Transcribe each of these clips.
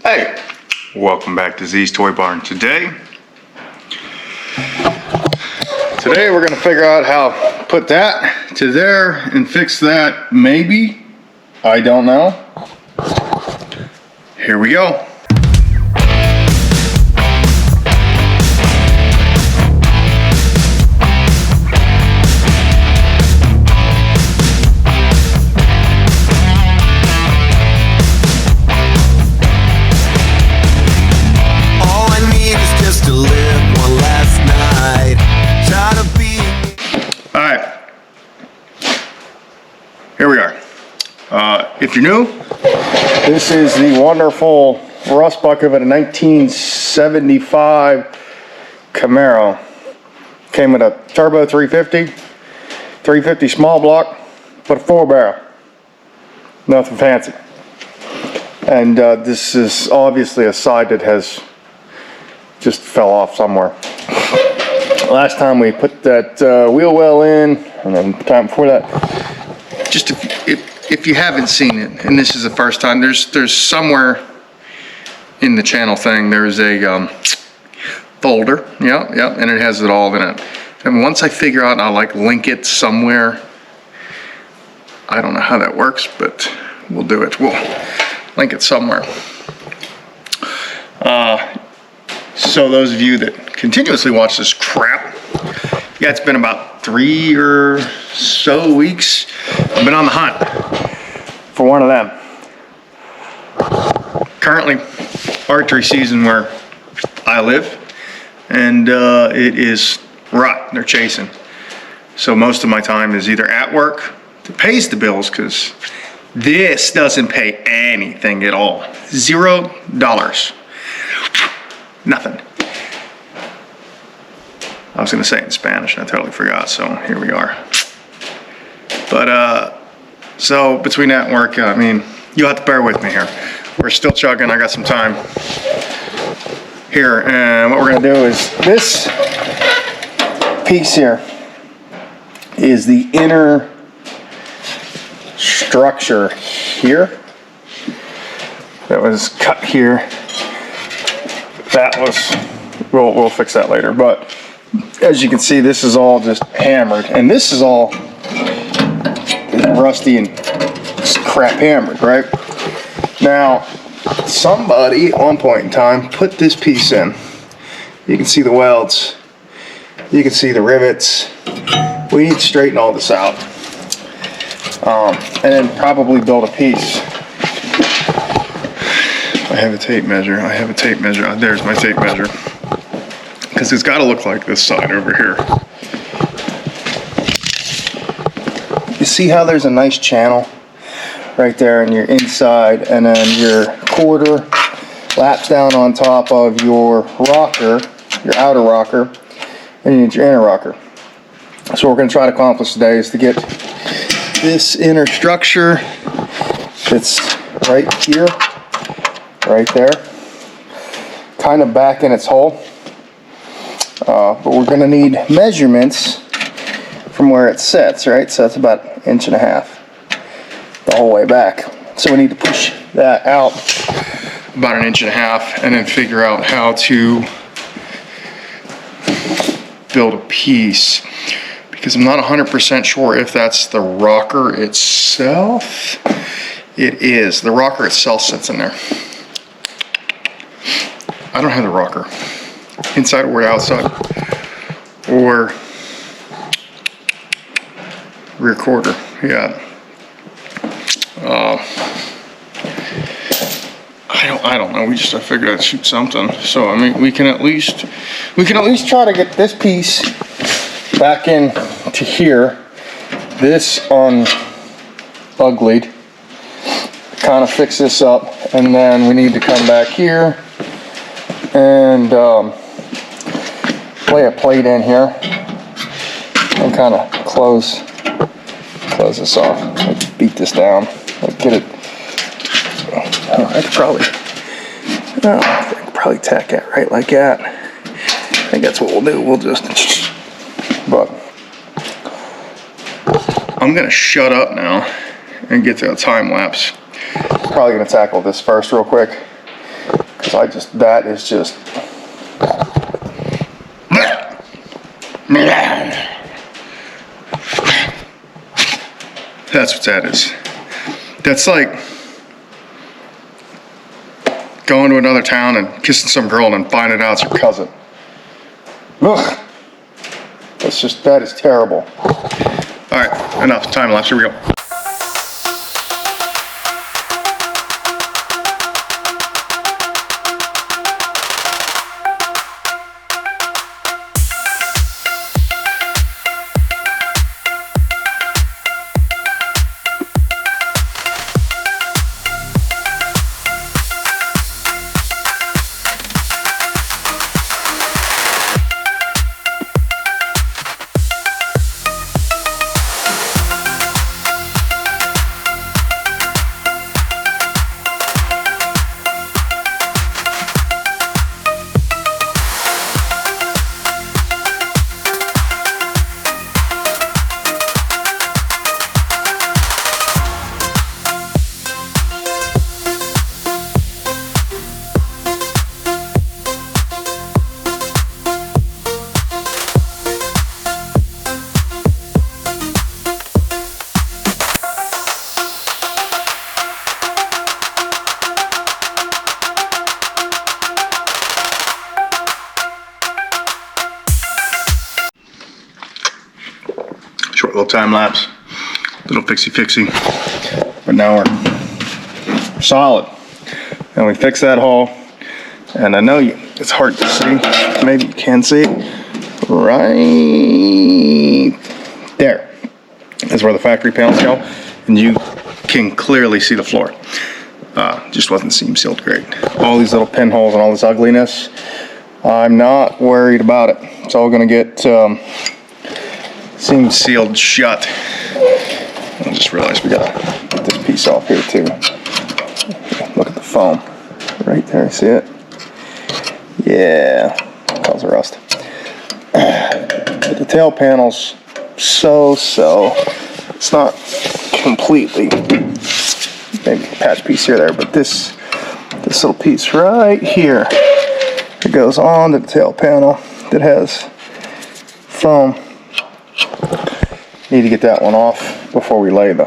Hey, welcome back to ZsToyBarn. Today we're gonna figure out how to put that to there and fix that. Maybe, I don't know. Here we go. Here we are. If you're new, this is the wonderful rust bucket of a 1975 Camaro. Came with a turbo 350 small block, but a 4-barrel. Nothing fancy. And this is obviously a side that has just fell off somewhere. Last time we put that wheel well in, and then the time before that, just if you haven't seen it, and this is the first time, there's somewhere in the channel thing, there's a folder, yeah, and it has it all in it. And once I figure out, I'll like link it somewhere. I don't know how that works, but we'll do it. We'll link it somewhere. So those of you that continuously watch this crap, yeah, it's been about 3 or so weeks. I've been on the hunt for one of them. Currently, archery season where I live, and it is rut. They're chasing. So most of my time is either at work that pays the bills, because this doesn't pay anything at all. $0. Nothing. I was going to say it in Spanish, and I totally forgot, so here we are. But, so between that and work, I mean, you'll have to bear with me here. We're still chugging. I got some time here, and what we're going to do is this piece here is the inner structure here that was cut here. That was, we'll fix that later, but as you can see, this is all just hammered, and this is all rusty and crap hammered, right? Now, somebody at one point in time put this piece in. You can see the welds, you can see the rivets. We need to straighten all this out, and then probably build a piece. I have a tape measure. There's my tape measure. Because it's got to look like this side over here. You see how there's a nice channel right there in your inside, and then your quarter laps down on top of your rocker, your outer rocker, and you need your inner rocker. So what we're going to try to accomplish today is to get this inner structure that's right here, right there, kind of back in its hole. But we're going to need measurements from where it sits, right? So that's about 1.5 inches the whole way back. So we need to push that out about 1.5 inches and then figure out how to build a piece, because I'm not 100% sure if that's the rocker itself. It is. The rocker itself sits in there. I don't have the rocker. Inside or outside, or rear quarter, yeah. I don't know. We just figured I'd shoot something. So I mean, we can at least try to get this piece back in to here. This uglied. Kind of fix this up, and then we need to come back here and lay a plate in here and kind of close this off. Like beat this down. Like get it. I could probably tack it right like that. I think that's what we'll do. We'll just. But I'm gonna shut up now and get to a time lapse. Probably gonna tackle this first real quick. that is just. That's what that is. That's like going to another town and kissing some girl and then finding out it's your cousin. Ugh. That is terrible. All right, enough. Time lapse, here we go. Short little time lapse, little fixie, but now we're solid. And we fixed that hole, and I know it's hard to see, maybe you can see it, right there is where the factory panels go, and you can clearly see the floor. Just wasn't seam sealed great. All these little pinholes and all this ugliness, I'm not worried about it. It's all gonna get seam sealed shut. I just realized we gotta get this piece off here too. Look at the foam right there, see it? Yeah, cause rust. But the tail panels, so it's not completely, maybe a patch piece here or there, but this little piece right here, it goes on to the tail panel that has foam. Need to get that one off before we lay the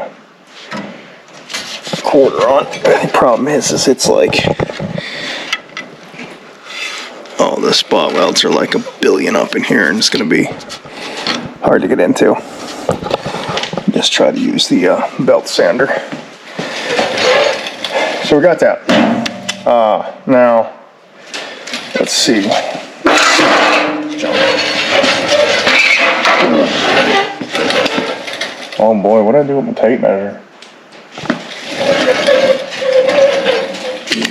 quarter on. The problem is it's like, oh, the spot welds are like a billion up in here, and it's going to be hard to get into. Just try to use the belt sander. So we got that. Now, let's see. Oh boy, what did I do with my tape measure?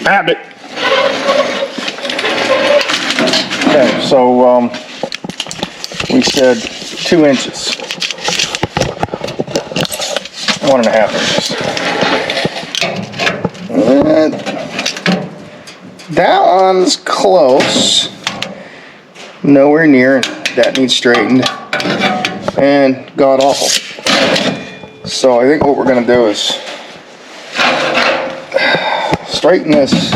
Grabbed it. Okay, so we said 2 inches. 1.5 inches. And that one's close. Nowhere near. That needs straightened. And god awful. So I think what we're going to do is straighten this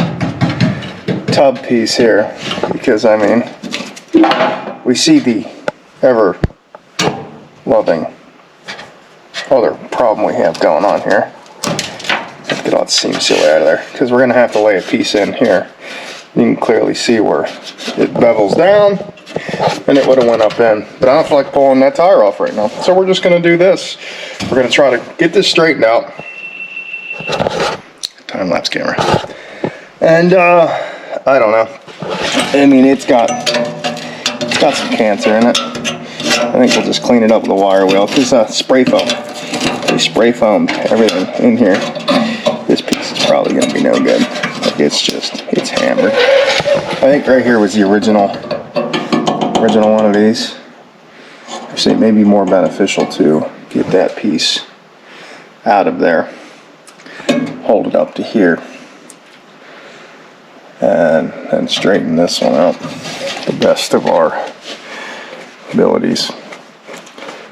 tub piece here, because I mean, we see the ever loving other problem we have going on here. Let's get all the seam seal out of there, because we're going to have to lay a piece in here. You can clearly see where it bevels down, and it would have went up in. But I don't feel like pulling that tire off right now. So we're just going to do this. We're going to try to get this straightened out. Time-lapse camera. And, I don't know. I mean, it's got some cancer in it. I think we'll just clean it up with a wire wheel, because spray foam. They spray foamed everything in here. This piece is probably going to be no good. Like, it's hammered. I think right here was the original one of these. I say it may be more beneficial to get that piece out of there, hold it up to here, and then straighten this one out the best of our abilities.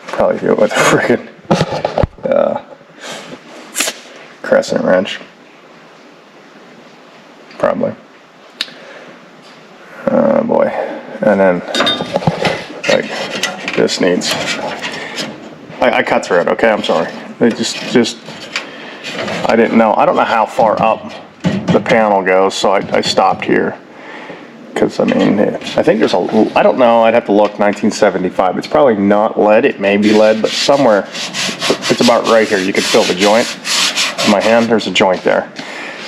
Probably do it with a friggin' crescent wrench. Probably. And then, like, this needs, I cut through it, okay, I'm sorry. It just, I didn't know, I don't know how far up the panel goes, so I stopped here. Because, I mean, I think there's a, I don't know, I'd have to look, 1975. It's probably not lead, it may be lead, but somewhere, it's about right here. You can feel the joint. In my hand, there's a joint there.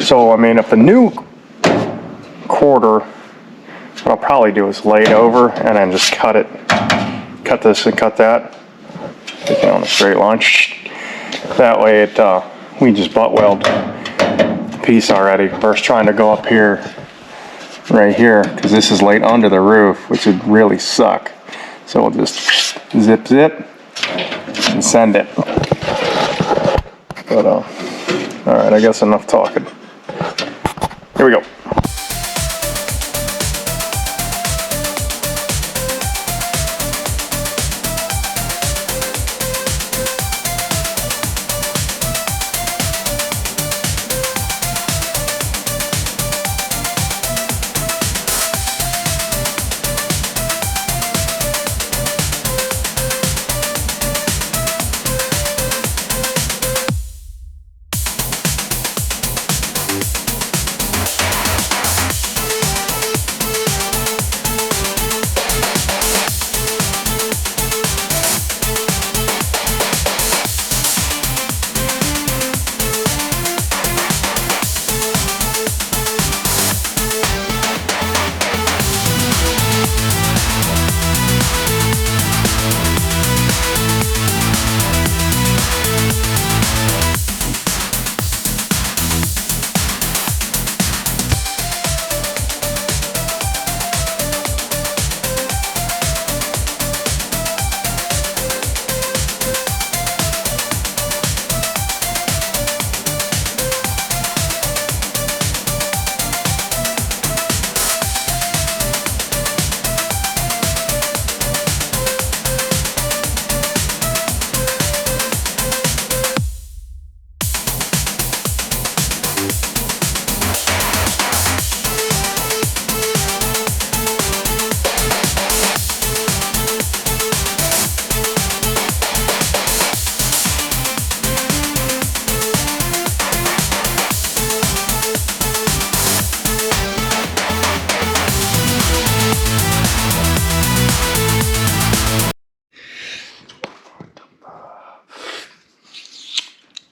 So, I mean, if a new quarter, what I'll probably do is lay it over and then just cut it. Cut this and cut that. Get on a straight line. That way we just butt weld the piece already versus trying to go up here, right here, because this is laid under the roof, which would really suck. So we'll just zip and send it. But all right, I guess enough talking. Here we go.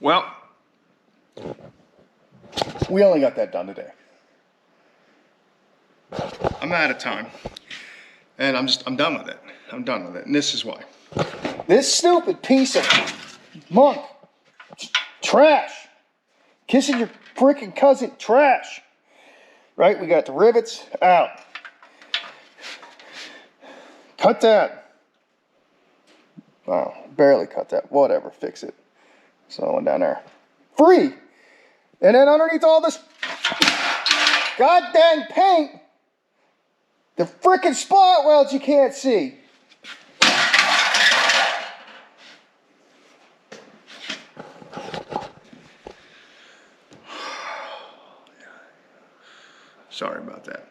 Well, we only got that done today. I'm out of time. And I'm done with it. I'm done with it. And this is why. This stupid piece of monk trash. Kissing your freaking cousin trash. Right? We got the rivets out. Cut that. Wow, barely cut that. Whatever, fix it. So one down there. Free! And then underneath all this goddamn paint, the frickin' spot welds you can't see. Sorry about that.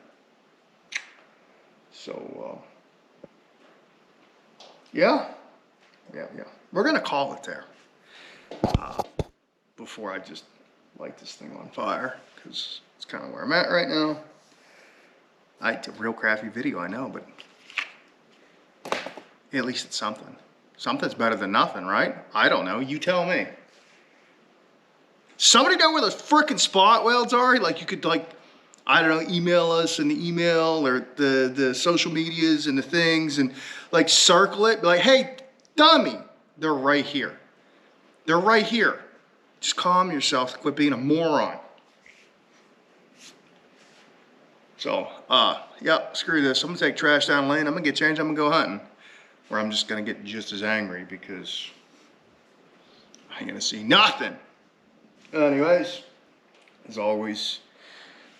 So, yeah. We're gonna call it there. Before I just light this thing on fire, because it's kind of where I'm at right now. It's a real crappy video, I know, but at least it's something. Something's better than nothing, right? I don't know, you tell me. Somebody know where those frickin' spot welds are? Like, you could, like, I don't know, email us in the email or the social medias and the things, and like circle it, be like, hey, dummy, they're right here. They're right here. Just calm yourself, quit being a moron. So, yep, screw this. I'm gonna take trash down the lane, I'm gonna get changed, I'm gonna go hunting. Or I'm just gonna get just as angry because I ain't gonna see nothing. Anyways, as always,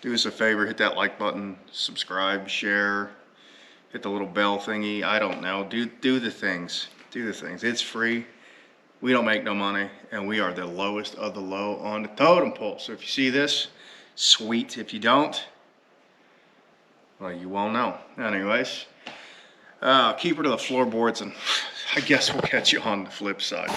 do us a favor, hit that like button, subscribe, share, hit the little bell thingy, I don't know, do the things, it's free. We don't make no money, and we are the lowest of the low on the totem pole. So if you see this, sweet. If you don't, well, you won't know. Anyways, Keep her to the floorboards, and I guess we'll catch you on the flip side.